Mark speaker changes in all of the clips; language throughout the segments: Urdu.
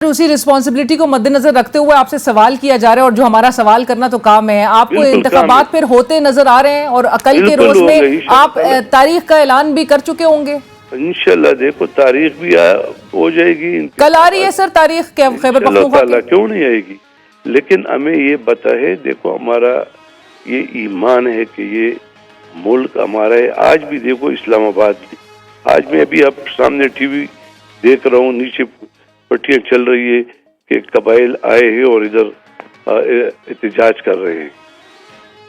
Speaker 1: اسی رسپانسبلٹی کو مد نظر رکھتے ہوئے آپ سے سوال کیا جا رہا ہے، اور جو ہمارا سوال کرنا تو کام ہے، آپ کو انتخابات پھر ہوتے نظر آ رہے ہیں اور کل کے روز میں آپ تاریخ کا اعلان بھی کر چکے ہوں گے
Speaker 2: انشاءاللہ. دیکھو تاریخ بھی ہو جائے گی،
Speaker 1: کل آ رہی ہے سر تاریخ خیبر پختونخوا کی؟
Speaker 2: کیوں نہیں آئے گی، لیکن ہمیں یہ بتا ہے، دیکھو ہمارا یہ ایمان ہے کہ یہ ملک ہمارا ہے. آج بھی دیکھو اسلام آباد میں، آج میں ابھی آپ سامنے ٹی وی دیکھ رہا ہوں، نیچے پٹیاں چل رہی ہے کہ قبائل آئے ہیں اور ادھر احتجاج کر رہے ہیں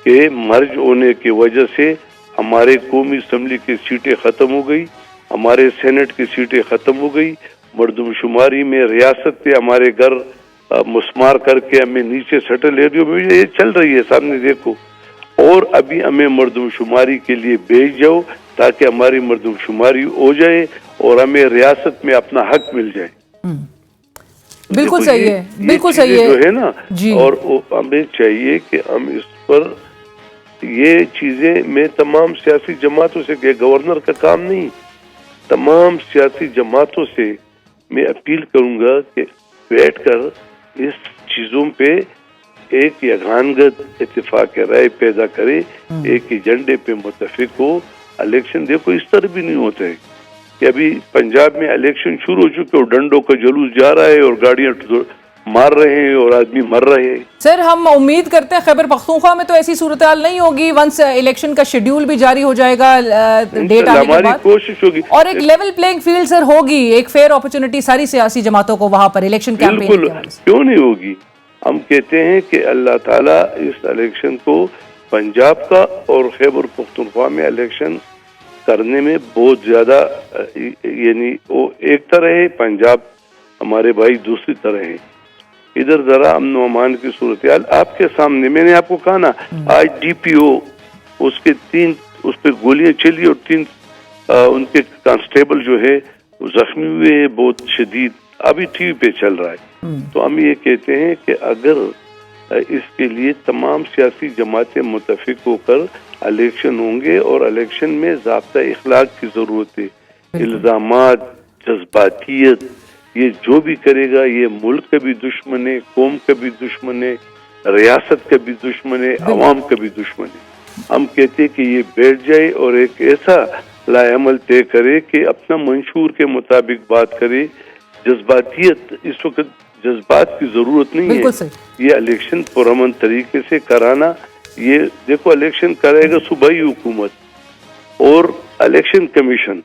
Speaker 2: کہ مرج ہونے کی وجہ سے ہمارے قومی اسمبلی کی سیٹیں ختم ہو گئی، ہمارے سینٹ کی سیٹیں ختم ہو گئی، مردم شماری میں ریاست پہ ہمارے گھر مسمار کر کے ہمیں نیچے سٹل لے دو. یہ چل رہی ہے سامنے دیکھو، اور ابھی ہمیں مردم شماری کے لیے بھیج جاؤ تاکہ ہماری مردم شماری ہو جائے اور ہمیں ریاست میں اپنا حق مل جائے.
Speaker 1: بالکل صحیح ہے، بالکل صحیح ہے
Speaker 2: جو ہے نا
Speaker 1: جی.
Speaker 2: اور ہمیں چاہیے کہ ہم اس پر یہ چیزیں، میں تمام سیاسی جماعتوں سے، کہ گورنر کا کام نہیں، تمام سیاسی جماعتوں سے میں اپیل کروں گا کہ بیٹھ کر اس چیزوں پہ ایک یگانگت اتفاق رائے پیدا کرے، ایک ایجنڈے پہ متفق ہو. الیکشن دیکھو اس طرح بھی نہیں ہوتا ہے کہ ابھی پنجاب میں الیکشن شروع ہو چکے اور ڈنڈوں کا جلوس جا رہا ہے اور گاڑیاں مار رہے ہیں اور آدمی مر رہے ہیں.
Speaker 1: سر ہم امید کرتے ہیں خیبر پختونخوا میں تو ایسی صورتحال نہیں ہوگی، ونس الیکشن کا شیڈیول بھی جاری ہو جائے گا ڈیٹ آنے کے بعد،
Speaker 2: کوشش ہوگی
Speaker 1: اور ایک لیول پلینگ فیلڈ سر ہوگی، ایک فیئر اپرچونٹی ساری سیاسی جماعتوں کو وہاں پر الیکشن کیمپین کے حوالے سے.
Speaker 2: کیوں نہیں ہوگی؟ ہم کہتے ہیں کہ اللہ تعالیٰ اس الیکشن کو، پنجاب کا اور خیبر پختونخوا میں الیکشن کرنے میں بہت زیادہ، یعنی وہ ایک طرح ہے، پنجاب ہمارے بھائی دوسری طرح ہے. ادھر ذرا امن و امان کی صورتحال آپ کے سامنے، میں نے آپ کو کہا نا، آج ڈی پی او اس پہ گولیاں چلی اور 3 ان کے کانسٹیبل جو ہے زخمی ہوئے ہیں بہت شدید، ابھی ٹی وی پہ چل رہا ہے. تو ہم یہ کہتے ہیں کہ اگر اس کے لیے تمام سیاسی جماعتیں متفق ہو کر الیکشن ہوں گے، اور الیکشن میں ضابطہ اخلاق کی ضرورت ہے، الزامات، جذباتیت، یہ جو بھی کرے گا یہ ملک کا بھی دشمن ہے، قوم کا بھی دشمن ہے، ریاست کا بھی دشمن ہے، عوام کا بھی دشمن ہے. ہم کہتے ہیں کہ یہ بیٹھ جائے اور ایک ایسا لائے عمل طے کرے کہ اپنا منشور کے مطابق بات کرے. جذباتیت، اس وقت جذبات کی ضرورت نہیں ہے، یہ الیکشن پرامن طریقے سے کرانا. یہ دیکھو الیکشن کرے گا صوبائی حکومت اور الیکشن کمیشن.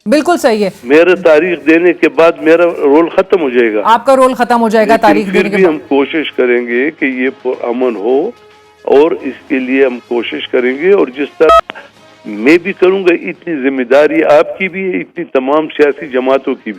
Speaker 1: بالکل صحیح ہے،
Speaker 2: میرا تاریخ دینے کے بعد میرا رول ختم ہو جائے گا،
Speaker 1: آپ کا رول ختم ہو جائے گا تاریخ دینے کے بعد.
Speaker 2: ہم کوشش کریں گے کہ یہ پرامن ہو، اور اس کے لیے ہم کوشش کریں گے. اور جس طرح میں بھی کروں گا، اتنی ذمہ داری آپ کی بھی ہے، اتنی تمام سیاسی جماعتوں کی بھی.